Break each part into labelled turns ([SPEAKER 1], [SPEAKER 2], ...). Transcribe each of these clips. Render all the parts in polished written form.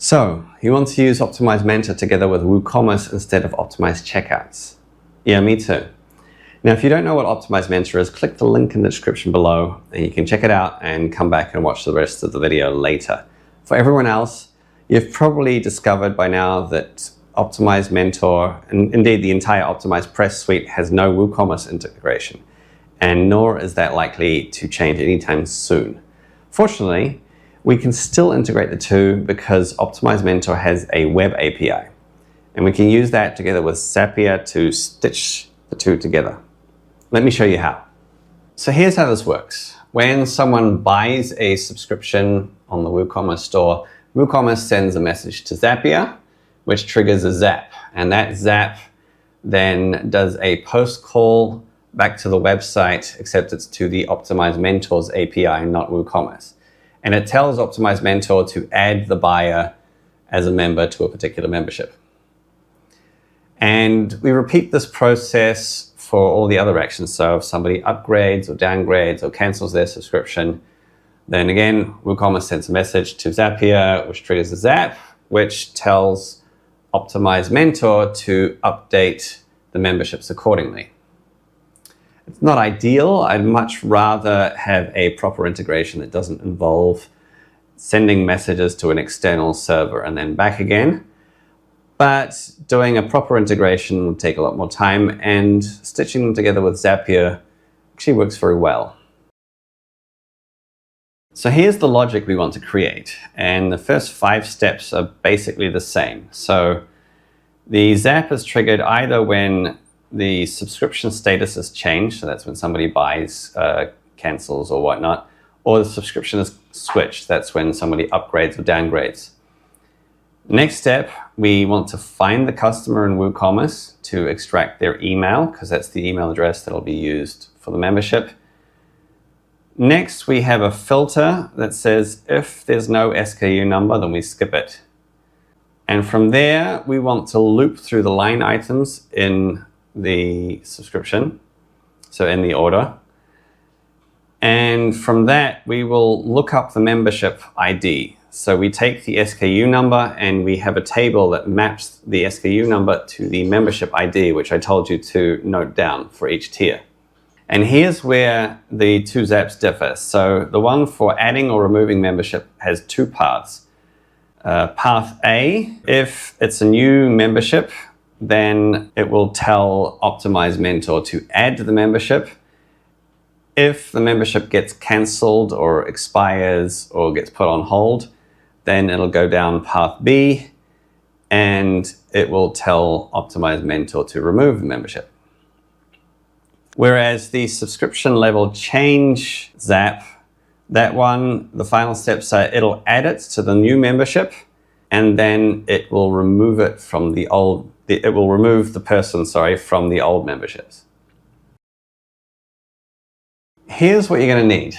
[SPEAKER 1] So, you want to use OptimizeMentor together with WooCommerce instead of OptimizeCheckouts? Yeah, me too. Now, if you don't know what OptimizeMentor is, click the link in the description below and you can check it out and come back and watch the rest of the video later. For everyone else, you've probably discovered by now that OptimizeMentor, and indeed the entire OptimizePress suite, has no WooCommerce integration, and nor is that likely to change anytime soon. Fortunately, we can still integrate the two because OptimizeMentor has a web API, and we can use that together with Zapier to stitch the two together. Let me show you how. So here's how this works. When someone buys a subscription on the WooCommerce store, WooCommerce sends a message to Zapier, which triggers a zap, and that zap then does a post call back to the website, except it's to the OptimizeMentor's API, not WooCommerce. And it tells OptimizeMentor to add the buyer as a member to a particular membership. And we repeat this process for all the other actions. So if somebody upgrades or downgrades or cancels their subscription, then again, WooCommerce sends a message to Zapier, which triggers a zap, which tells OptimizeMentor to update the memberships accordingly. It's not ideal. I'd much rather have a proper integration that doesn't involve sending messages to an external server and then back again. But doing a proper integration would take a lot more time, and stitching them together with Zapier actually works very well. So here's the logic we want to create, and the first 5 steps are basically the same. So the zap is triggered either when the subscription status is changed, so that's when somebody buys, cancels or whatnot, or the subscription is switched, that's when somebody upgrades or downgrades. Next step, we want to find the customer in WooCommerce to extract their email, because that's the email address that will be used for the membership. Next, we have a filter that says if there's no SKU number, then we skip it. And from there, we want to loop through the line items in the subscription, so in the order. And from that, we will look up the membership ID. So we take the SKU number and we have a table that maps the SKU number to the membership ID, which I told you to note down for each tier. And here's where the two zaps differ. So the one for adding or removing membership has 2 paths. Path A, if it's a new membership, then it will tell OptimizeMentor to add the membership. If the membership gets cancelled or expires or gets put on hold, then it'll go down path B and it will tell OptimizeMentor to remove the membership. Whereas the subscription level change zap, that one, the final steps are it'll add it to the new membership, and then it will remove it from the old, it will remove the person, from the old memberships. Here's what you're going to need.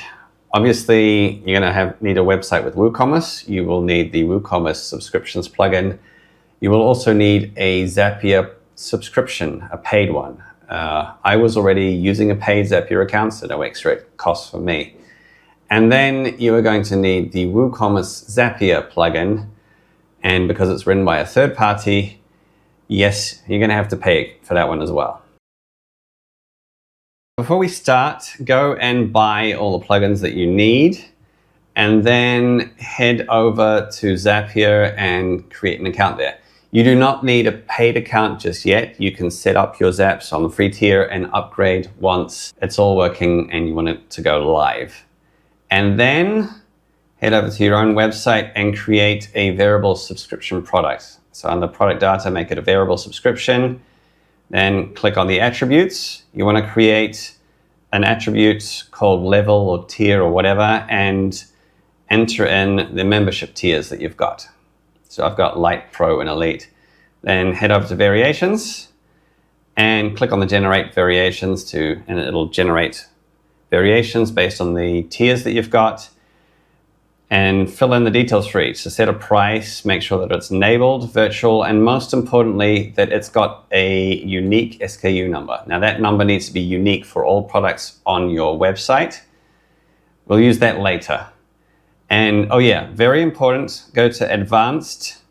[SPEAKER 1] Obviously, you're going to need a website with WooCommerce. You will need the WooCommerce subscriptions plugin. You will also need a Zapier subscription, a paid one. I was already using a paid Zapier account, so no extra cost for me. And then you are going to need the WooCommerce Zapier plugin. And because it's written by a third party, yes, you're going to have to pay for that one as well. Before we start, go and buy all the plugins that you need, and then head over to Zapier and create an account there. You do not need a paid account just yet. You can set up your zaps on the free tier and upgrade once it's all working and you want it to go live. And then head over to your own website and create a variable subscription product. So under product data, make it a variable subscription. Then click on the attributes. You want to create an attribute called level or tier or whatever, and enter in the membership tiers that you've got. So I've got Light, Pro, and Elite. Then head over to variations and click on the generate variations and it'll generate variations based on the tiers that you've got. And fill in the details for each. So set a price, make sure that it's enabled, virtual, and most importantly, that it's got a unique SKU number. Now that number needs to be unique for all products on your website. We'll use that later. And oh yeah, very important, go to advanced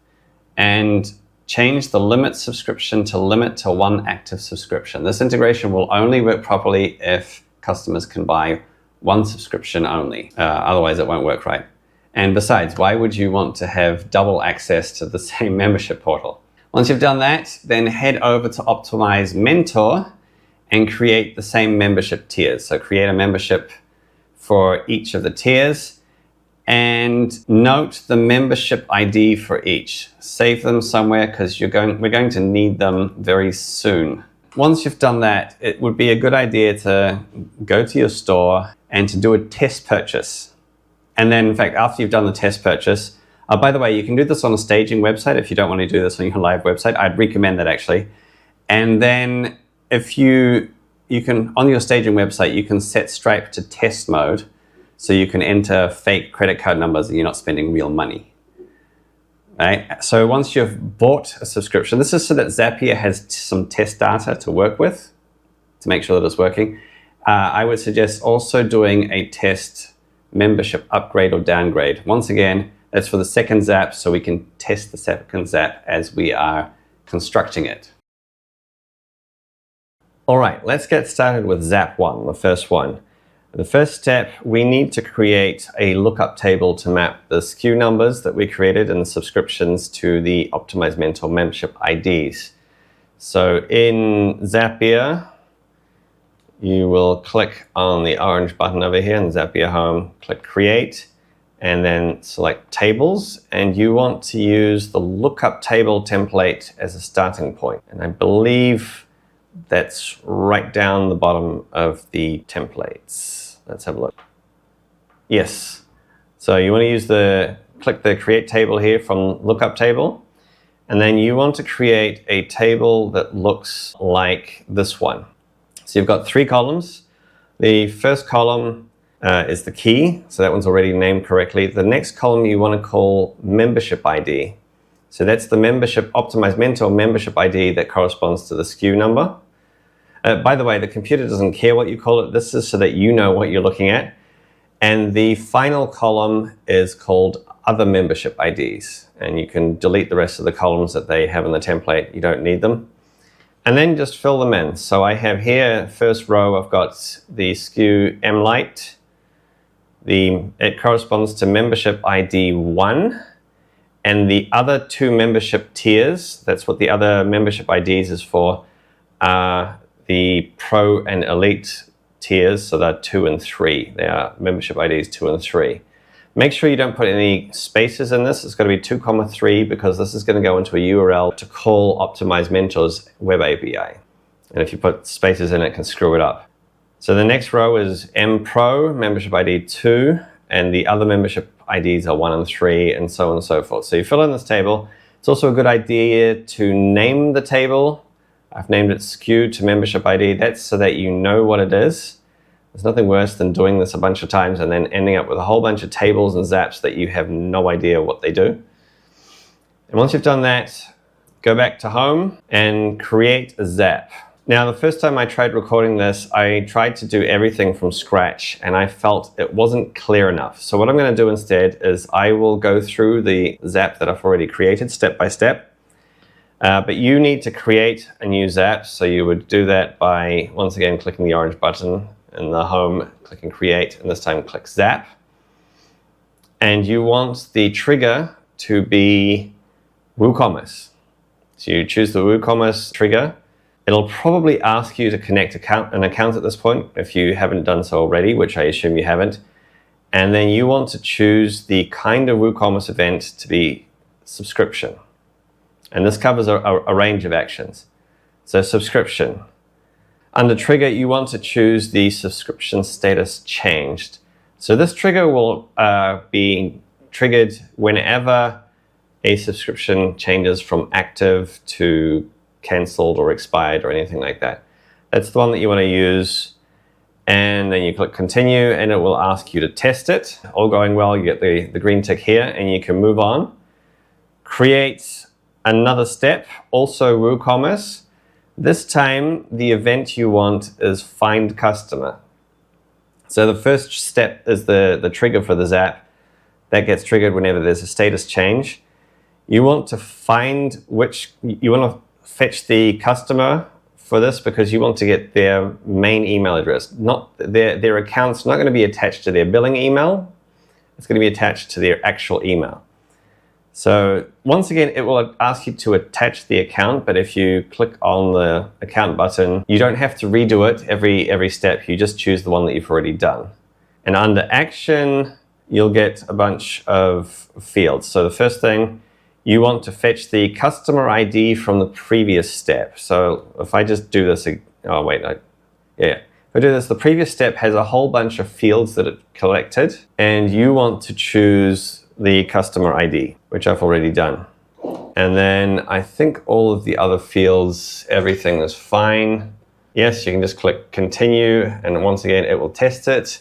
[SPEAKER 1] and change the limit subscription to limit to 1 active subscription. This integration will only work properly if customers can buy 1 subscription only. Otherwise it won't work right. And besides, why would you want to have double access to the same membership portal? Once you've done that, then head over to OptimizeMentor and create the same membership tiers. So create a membership for each of the tiers and note the membership ID for each. Save them somewhere because we're going to need them very soon. Once you've done that, it would be a good idea to go to your store and to do a test purchase. And then, in fact, after you've done the test purchase, by the way, you can do this on a staging website if you don't want to do this on your live website. I'd recommend that actually. And then if you can, on your staging website, you can set Stripe to test mode so you can enter fake credit card numbers and you're not spending real money. Right? So once you've bought a subscription, this is so that Zapier has some test data to work with to make sure that it's working. I would suggest also doing a test membership upgrade or downgrade. Once again, that's for the second Zap, so we can test the second Zap as we are constructing it. All right, let's get started with Zap 1, the first one. The first step, we need to create a lookup table to map the SKU numbers that we created in the subscriptions to the OptimizeMentor membership IDs. So in Zapier, you will click on the orange button over here in Zapier Home, click Create, and then select Tables. And you want to use the lookup table template as a starting point. And I believe that's right down the bottom of the templates. Let's have a look. Yes. So you want to use click the Create Table here from Lookup Table. And then you want to create a table that looks like this one. So you've got 3 columns. The first column is the key. So that one's already named correctly. The next column you want to call Membership ID. So that's the membership OptimizeMentor membership ID that corresponds to the SKU number. By the way, the computer doesn't care what you call it. This is so that you know what you're looking at. And the final column is called Other Membership IDs. And you can delete the rest of the columns that they have in the template. You don't need them. And then just fill them in. So I have here, first row, I've got the SKU MLite. It corresponds to membership ID 1. And the other 2 membership tiers, that's what the other membership IDs is for, the Pro and Elite tiers, so they're 2 and 3. They are membership IDs 2 and 3. Make sure you don't put any spaces in this. It's got to be 2,3 because this is going to go into a URL to call OptimizeMentor's web API. And if you put spaces in, it can screw it up. So the next row is M Pro, membership ID 2, and the other membership IDs are 1 and 3, and so on and so forth. So you fill in this table. It's also a good idea to name the table. I've named it SKU to membership ID. That's so that you know what it is. There's nothing worse than doing this a bunch of times and then ending up with a whole bunch of tables and zaps that you have no idea what they do. And once you've done that, go back to home and create a zap. Now, the first time I tried recording this, I tried to do everything from scratch and I felt it wasn't clear enough. So what I'm going to do instead is I will go through the zap that I've already created step by step. But you need to create a new zap, so you would do that by, once again, clicking the orange button in the home, clicking create, and this time click zap. And you want the trigger to be WooCommerce. So you choose the WooCommerce trigger. It'll probably ask you to connect an account at this point, if you haven't done so already, which I assume you haven't. And then you want to choose the kind of WooCommerce event to be subscription. And this covers a range of actions. So subscription. Under trigger, you want to choose the subscription status changed. So this trigger will be triggered whenever a subscription changes from active to canceled or expired or anything like that. That's the one that you want to use. And then you click continue and it will ask you to test it. All going well, you get the green tick here and you can move on. Create another step, also WooCommerce. This time, the event you want is find customer. So the first step is the trigger for the zap. That gets triggered whenever there's a status change. You want to fetch the customer for this because you want to get their main email address. Not their account's not going to be attached to their billing email. It's going to be attached to their actual email. So once again, it will ask you to attach the account, but if you click on the account button, you don't have to redo it every step. You just choose the one that you've already done. And under action, you'll get a bunch of fields. So the first thing, you want to fetch the customer ID from the previous step. So if I just do this, if I do this, the previous step has a whole bunch of fields that it collected, and you want to choose the customer ID, which I've already done. And then I think all of the other fields, everything is fine. Yes, you can just click continue, and once again, it will test it.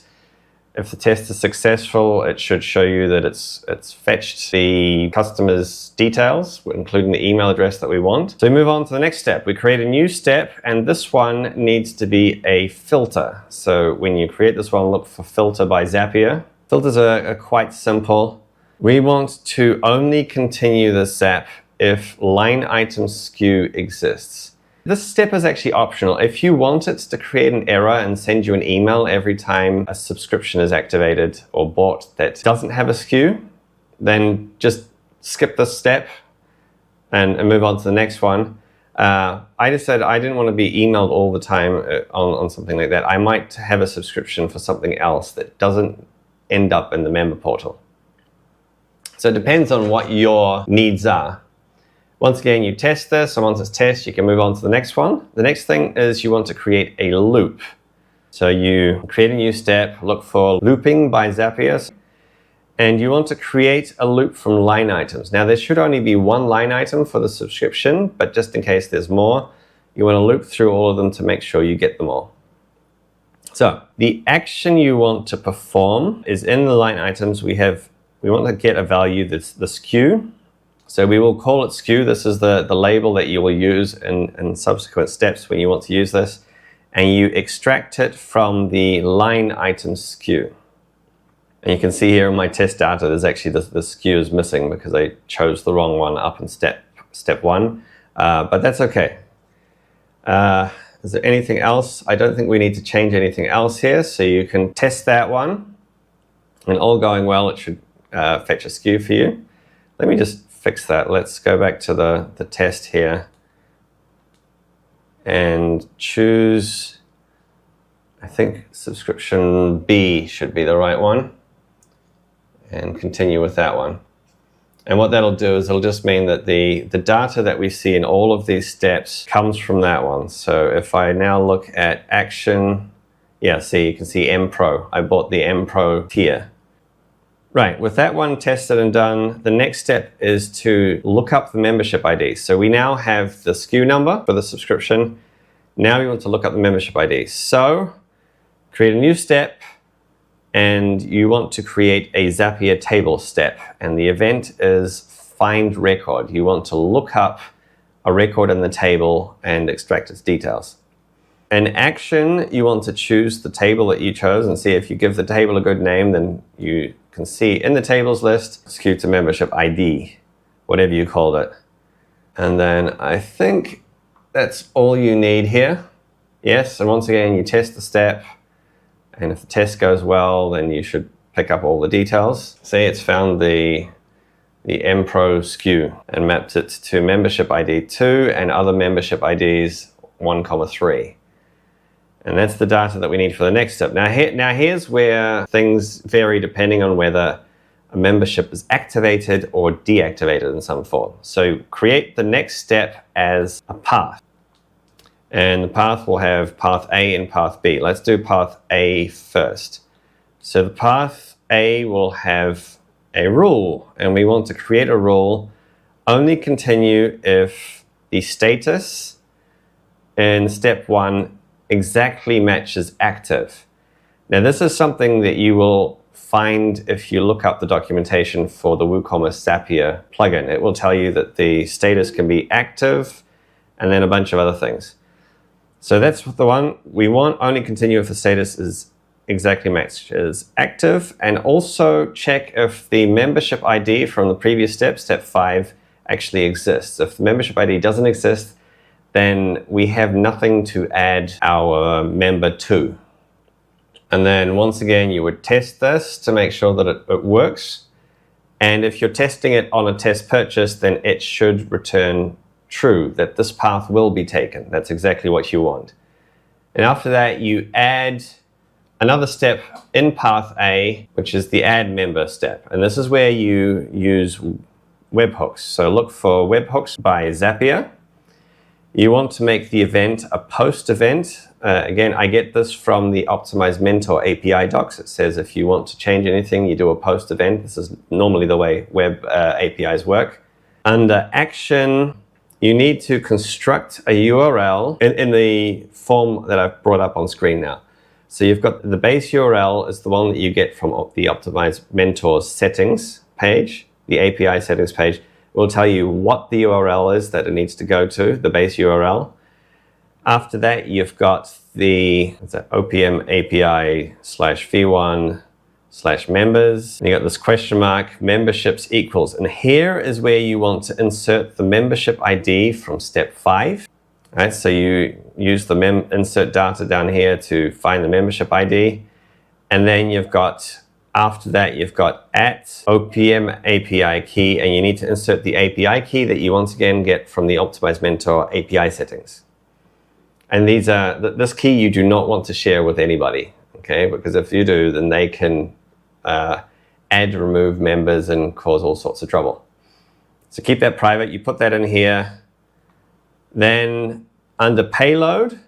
[SPEAKER 1] If the test is successful, it should show you that it's fetched the customer's details, including the email address that we want. So we move on to the next step. We create a new step, and this one needs to be a filter. So when you create this one, look for filter by Zapier. Filters are quite simple. We want to only continue the Zap if line item skew exists. This step is actually optional. If you want it to create an error and send you an email every time a subscription is activated or bought that doesn't have a skew, then just skip this step and move on to the next one. I decided I didn't want to be emailed all the time on something like that. I might have a subscription for something else that doesn't end up in the member portal. So it depends on what your needs are. Once again, you test this, and once it's tested, you can move on to the next one. The next thing is you want to create a loop. So you create a new step, look for looping by Zapier, and you want to create a loop from line items. Now, there should only be one line item for the subscription, but just in case there's more, you want to loop through all of them to make sure you get them all. So the action you want to perform is in the line items. We want to get a value that's the skew. So we will call it skew. This is the label that you will use in subsequent steps when you want to use this. And you extract it from the line item skew. And you can see here in my test data, there's actually the skew is missing because I chose the wrong one up in step one. But that's okay. Is there anything else? I don't think we need to change anything else here. So you can test that one. And all going well, it should fetch a skew for you. Let me just fix that. Let's go back to the test here and choose, I think subscription B should be the right one, and continue with that one. And what that'll do is it'll just mean that the data that we see in all of these steps comes from that one. So if I now look at action, yeah, see, you can see M Pro. I bought the M Pro tier. Right, with that one tested and done, the next step is to look up the membership ID. So we now have the SKU number for the subscription. Now we want to look up the membership ID. So create a new step, and you want to create a Zapier table step. And the event is find record. You want to look up a record in the table and extract its details. In action, you want to choose the table that you chose and see if you give the table a good name, then you can see in the tables list, SKU to membership ID, whatever you called it. And then I think that's all you need here. Yes, and once again, you test the step, and if the test goes well, then you should pick up all the details. See, it's found the M Pro SKU and mapped it to membership ID 2 and other membership IDs 1, 3. And that's the data that we need for the next step. Now here's where things vary depending on whether a membership is activated or deactivated in some form. So create the next step as a path. And the path will have path A and path B. Let's do path A first. So the path A will have a rule, and we want to create a rule, only continue if the status in step 1 exactly matches active. Now this is something that you will find if you look up the documentation for the WooCommerce Zapier plugin. It will tell you that the status can be active and then a bunch of other things. So that's the one we want, only continue if the status is exactly matches active, and also check if the membership ID from the previous step, step 5, actually exists. If the membership ID doesn't exist, then we have nothing to add our member to. And then once again, you would test this to make sure that it works. And if you're testing it on a test purchase, then it should return true, that this path will be taken. That's exactly what you want. And after that, you add another step in path A, which is the add member step. And this is where you use webhooks. So look for webhooks by Zapier. You want to make the event a post event. Again, I get this from the OptimizeMentor API docs. It says if you want to change anything, you do a post event. This is normally the way web APIs work. Under action, you need to construct a URL in the form that I've brought up on screen now. So you've got the base URL is the one that you get from the OptimizeMentor's settings page, the API settings page. Will tell you what the URL is that it needs to go to, the base URL. After that, you've got the OPM API /v1/members. And you got this question mark, memberships equals. And here is where you want to insert the membership ID from step 5. All right, so you use the insert data down here to find the membership ID. And then you've got after that, you've got @OPM API key, and you need to insert the API key that you once again get from the OptimizeMentor API settings. And this key you do not want to share with anybody, okay? Because if you do, then they can add, remove members and cause all sorts of trouble. So keep that private. You put that in here. Then under payload,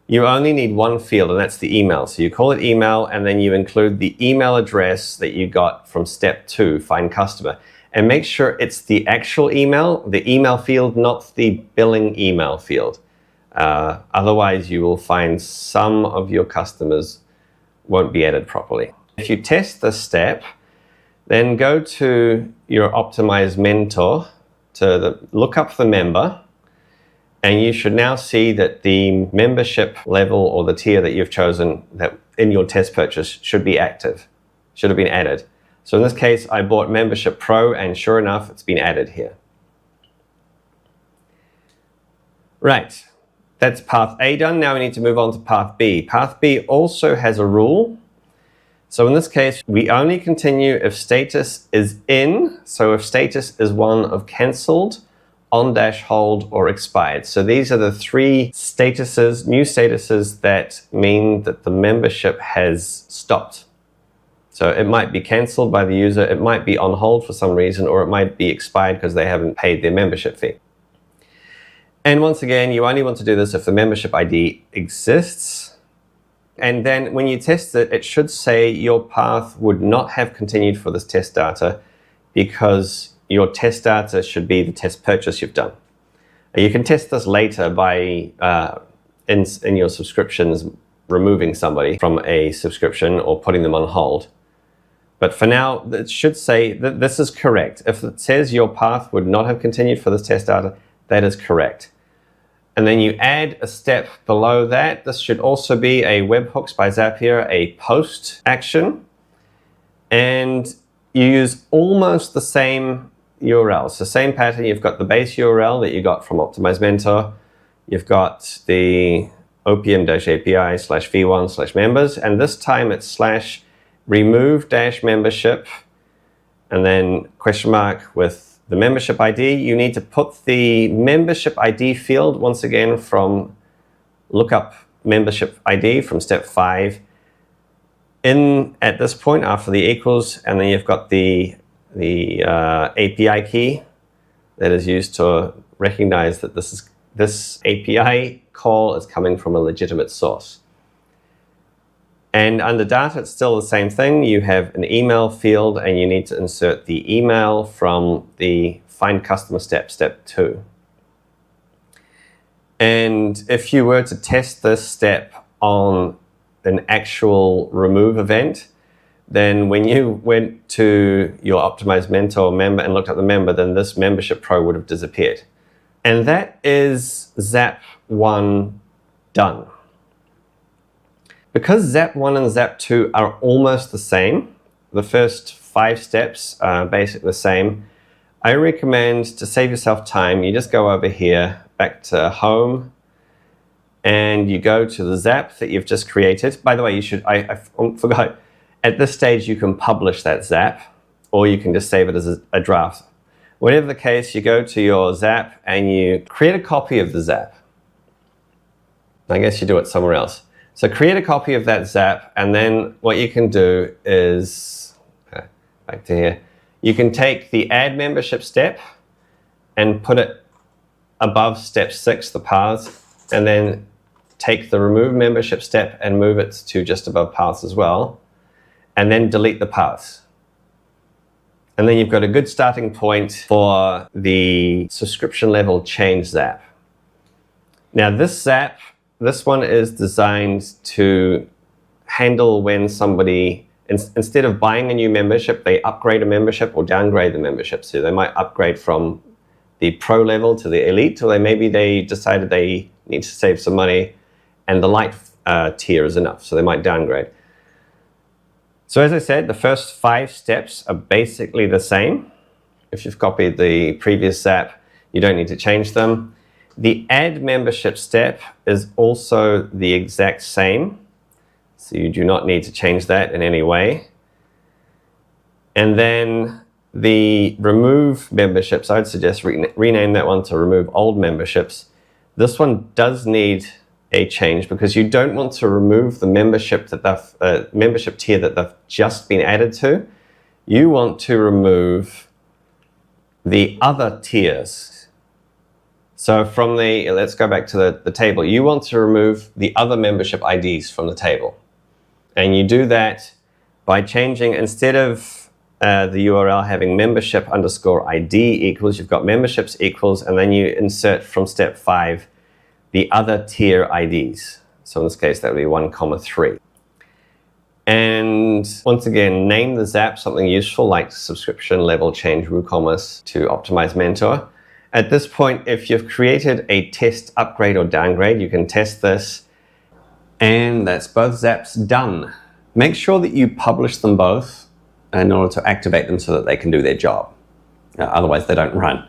[SPEAKER 1] you only need one field, and that's the email. So you call it email, and then you include the email address that you got from step 2, find customer. And make sure it's the actual email, the email field, not the billing email field. Otherwise, you will find some of your customers won't be added properly. If you test this step, then go to your OptimizeMentor to look up the member. And you should now see that the membership level or the tier that you've chosen that in your test purchase should be active, should have been added. So in this case, I bought Membership Pro, and sure enough, it's been added here. Right, that's path A done. Now we need to move on to path B. Path B also has a rule. So in this case, we only continue if status is in. So if status is one of cancelled, on-hold, or expired. So these are the 3 statuses, new statuses that mean that the membership has stopped. So it might be cancelled by the user, it might be on hold for some reason, or it might be expired because they haven't paid their membership fee. And once again, you only want to do this if the membership ID exists. And then when you test it, it should say your path would not have continued for this test data because your test data should be the test purchase you've done. You can test this later by, in your subscriptions, removing somebody from a subscription or putting them on hold. But for now, it should say that this is correct. If it says your path would not have continued for this test data, that is correct. And then you add a step below that. This should also be a webhooks by Zapier, a post action. And you use almost the same URL. So same pattern, you've got the base URL that you got from OptimizeMentor. You've got the OPM-API /v1/members, and this time it's /remove-membership, and then question mark with the membership ID. You need to put the membership ID field once again from lookup membership ID from step 5 in at this point after the equals, and then you've got the API key that is used to recognize that this API call is coming from a legitimate source. And under data, it's still the same thing. You have an email field, and you need to insert the email from the find customer step 2. And if you were to test this step on an actual remove event, then when you went to your OptimizeMentor member and looked at the member, then this Membership Pro would have disappeared. And that is Zap 1 done. Because Zap 1 and Zap 2 are almost the same, the first 5 steps are basically the same, I recommend, to save yourself time, you just go over here, back to Home, and you go to the Zap that you've just created. By the way, you should, I forgot, at this stage you can publish that Zap, or you can just save it as a draft. Whatever the case, you go to your Zap and you create a copy of the Zap. I guess you do it somewhere else. So create a copy of that Zap, and then what you can do is, back to here, you can take the add membership step and put it above step 6, the paths, and then take the remove membership step and move it to just above paths as well, and then delete the paths. And then you've got a good starting point for the subscription level change Zap. Now this Zap, this one is designed to handle when somebody, instead of buying a new membership, they upgrade a membership or downgrade the membership. So they might upgrade from the pro level to the elite, or maybe they decided they need to save some money and the light tier is enough, so they might downgrade. So as I said, the first 5 steps are basically the same. If you've copied the previous Zap, you don't need to change them. The add membership step is also the exact same, so you do not need to change that in any way. And then the remove memberships, I'd suggest rename that one to remove old memberships. This one does need a change because you don't want to remove the membership that they've, membership tier that they've just been added to. You want to remove the other tiers. So from the, let's go back to the table. You want to remove the other membership IDs from the table. And you do that by changing, instead of the URL having membership _ ID equals, you've got memberships equals, and then you insert from step 5 the other tier IDs. So in this case, that would be 1, 3. And once again, name the Zap something useful like subscription level change WooCommerce to OptimizeMentor. At this point, if you've created a test upgrade or downgrade, you can test this. And that's both Zaps done. Make sure that you publish them both in order to activate them so that they can do their job. Otherwise, they don't run.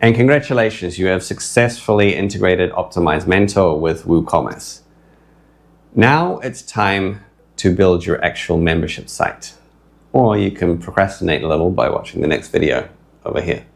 [SPEAKER 1] And congratulations, you have successfully integrated OptimizeMentor with WooCommerce. Now it's time to build your actual membership site. Or you can procrastinate a little by watching the next video over here.